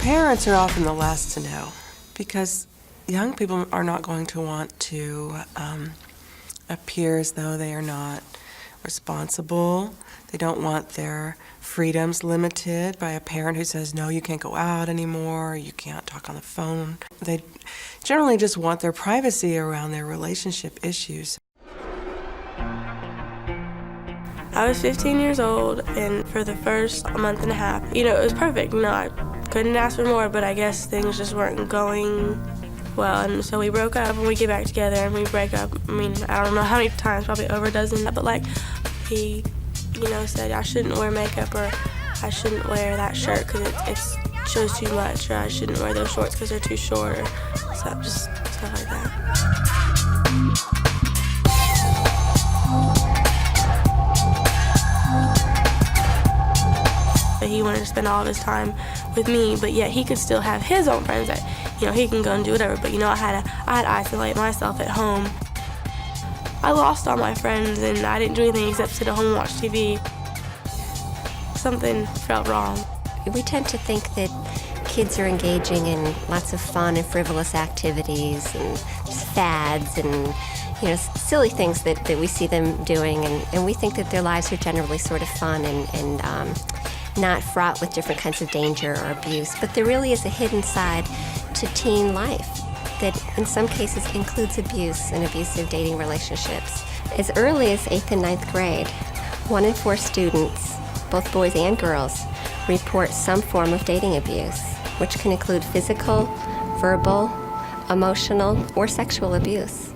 Parents are often the last to know because young people are not going to want to appear as though they are not responsible. They don't want their freedoms limited by a parent who says, no, you can't go out anymore, you can't talk on the phone. They generally just want their privacy around their relationship issues. I was 15 years old, and for the first month and a half, it was perfect. I couldn't ask for more, but I guess things just weren't going well, and so we broke up, and we get back together, and we break up. I don't know how many times, probably over a dozen, but he, said I shouldn't wear makeup, or I shouldn't wear that shirt because it shows too much, or I shouldn't wear those shorts because they're too short, or just stuff like that. He wanted to spend all of his time with me, but yet he could still have his own friends that, he can go and do whatever. But, I had to isolate myself at home. I lost all my friends, and I didn't do anything except sit at home and watch TV. Something felt wrong. We tend to think that kids are engaging in lots of fun and frivolous activities and just fads and silly things that we see them doing, and we think that their lives are generally sort of fun and not fraught with different kinds of danger or abuse. But there really is a hidden side to teen life that in some cases includes abuse and abusive dating relationships. As early as 8th and 9th grade, 1 in 4 students, both boys and girls, report some form of dating abuse, which can include physical, verbal, emotional, or sexual abuse.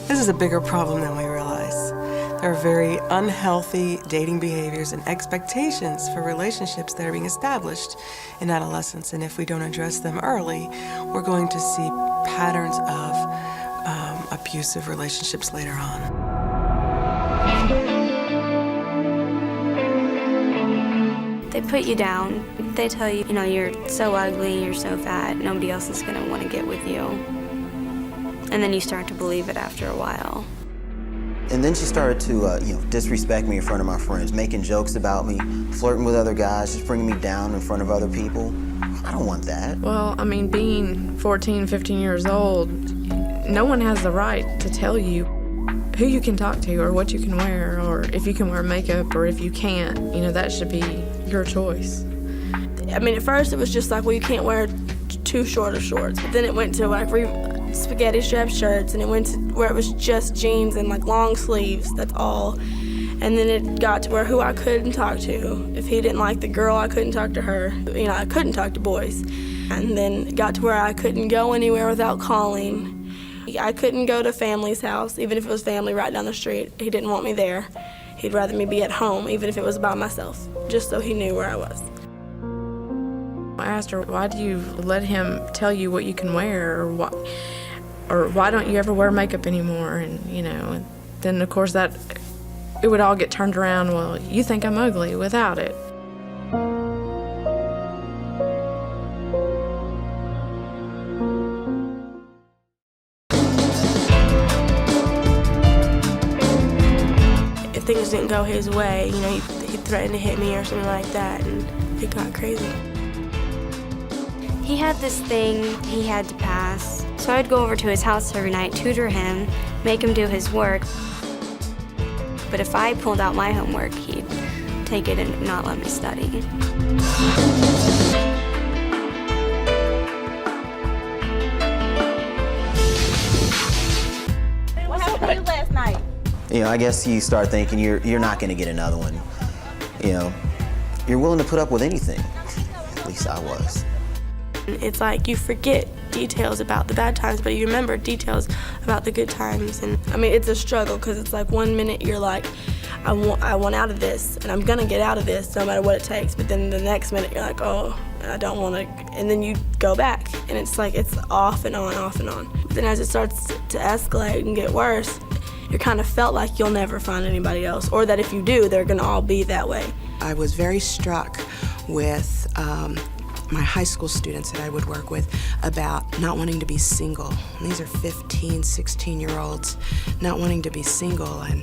This is a bigger problem than we realize. There are very unhealthy dating behaviors and expectations for relationships that are being established in adolescence, and if we don't address them early, we're going to see patterns of abusive relationships later on. They put you down. They tell you, you're so ugly, you're so fat, nobody else is going to want to get with you. And then you start to believe it after a while. And then she started to, disrespect me in front of my friends, making jokes about me, flirting with other guys, just bringing me down in front of other people. I don't want that. Well, being 14, 15 years old, no one has the right to tell you who you can talk to or what you can wear or if you can wear makeup or if you can't. That should be your choice. At first it was just well, you can't wear too short of shorts, but then it went to spaghetti strap shirts, and it went to where it was just jeans and long sleeves, that's all. And then it got to where who I couldn't talk to. If he didn't like the girl, I couldn't talk to her. I couldn't talk to boys. And then it got to where I couldn't go anywhere without calling. I couldn't go to family's house, even if it was family right down the street. He didn't want me there. He'd rather me be at home, even if it was by myself, just so he knew where I was. I asked her, why do you let him tell you what you can wear, or why don't you ever wear makeup anymore? And and then of course it would all get turned around. Well, you think I'm ugly without it. If things didn't go his way, he threatened to hit me or something like that, and it got crazy. He had this thing he had to pass, so I'd go over to his house every night, tutor him, make him do his work. But if I pulled out my homework, he'd take it and not let me study. What happened to you last night? I guess you start thinking you're not going to get another one. You're willing to put up with anything. At least I was. It's you forget details about the bad times, but you remember details about the good times. And it's a struggle because it's 1 minute you're I want out of this, and I'm gonna get out of this no matter what it takes. But then the next minute you're oh, I don't want to, and then you go back, and it's it's off and on, off and on. But then as it starts to escalate and get worse, you kind of felt like you'll never find anybody else, or that if you do, they're gonna all be that way. I was very struck with my high school students that I would work with about not wanting to be single. And these are 15, 16-year-olds not wanting to be single. And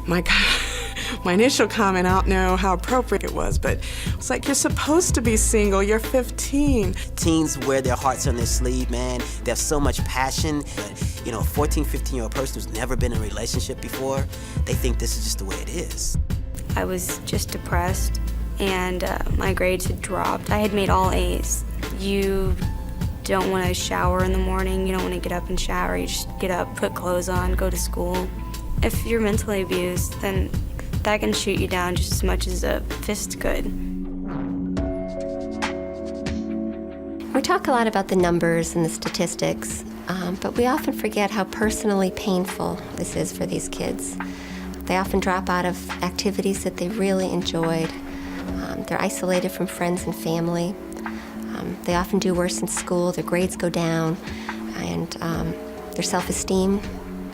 my my initial comment, I don't know how appropriate it was, but it's like, you're supposed to be single, you're 15. Teens wear their hearts on their sleeve, man. They have so much passion. But, you know, a 14, 15-year-old person who's never been in a relationship before, they think this is just the way it is. I was just depressed, and my grades had dropped. I had made all A's. You don't want to shower in the morning. You don't want to get up and shower. You just get up, put clothes on, go to school. If you're mentally abused, then that can shoot you down just as much as a fist could. We talk a lot about the numbers and the statistics, but we often forget how personally painful this is for these kids. They often drop out of activities that they really enjoyed. They're isolated from friends and family. They often do worse in school, their grades go down, and their self-esteem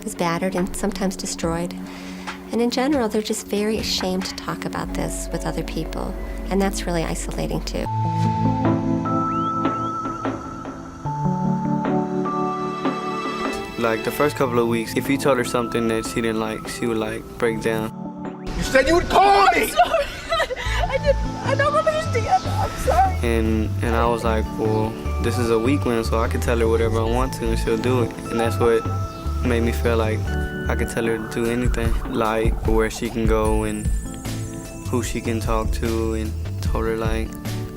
is battered and sometimes destroyed. And in general, they're just very ashamed to talk about this with other people, and that's really isolating too. Like the first couple of weeks, if you told her something that she didn't like, she would like break down. You said you would call me! I don't understand. I'm sorry. And I was like, well, this is a weak one, so I can tell her whatever I want to and she'll do it. And that's what made me feel like I could tell her to do anything. Like where she can go and who she can talk to, and told her like,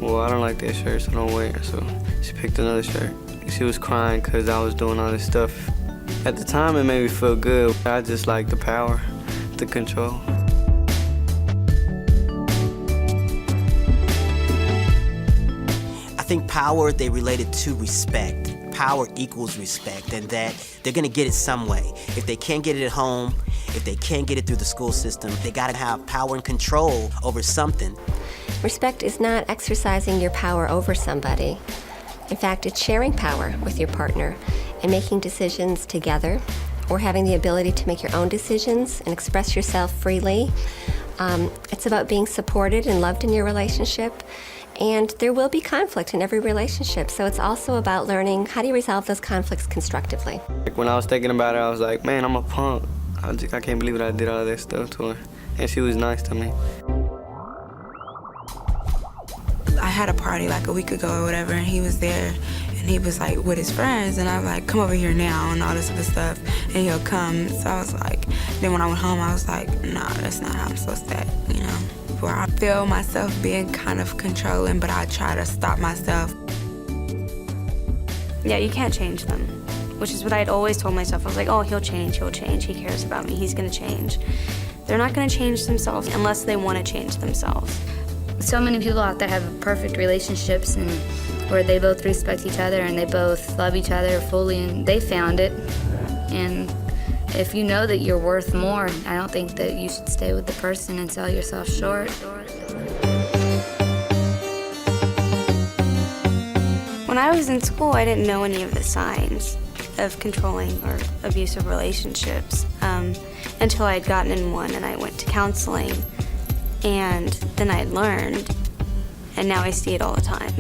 well, I don't like that shirt, so don't wear it. So she picked another shirt. She was crying because I was doing all this stuff. At the time, it made me feel good. I just like the power, the control. I think power, they related to respect. Power equals respect, and that they're gonna get it some way. If they can't get it at home, if they can't get it through the school system, they gotta have power and control over something. Respect is not exercising your power over somebody. In fact, it's sharing power with your partner and making decisions together, or having the ability to make your own decisions and express yourself freely. It's about being supported and loved in your relationship. And there will be conflict in every relationship, so it's also about learning how do you resolve those conflicts constructively. Like when I was thinking about it, I was like, man, I'm a punk. I can't believe that I did all that stuff to her. And she was nice to me. I had a party like a week ago or whatever, and he was there, and he was like with his friends, and I was like, come over here now, and all this other stuff, and he'll come. So I was like, then when I went home, I was like, nah, that's not how I'm supposed to act, you know? Where I feel myself being kind of controlling, but I try to stop myself. Yeah, you can't change them, which is what I had always told myself. I was like, oh, he'll change, he cares about me, he's gonna change. They're not gonna change themselves unless they wanna change themselves. So many people out there have perfect relationships and where they both respect each other and they both love each other fully, and they found it. And if you know that you're worth more, I don't think that you should stay with the person and sell yourself short. When I was in school, I didn't know any of the signs of controlling or abusive relationships until I had gotten in one and I went to counseling, and then I learned, and now I see it all the time.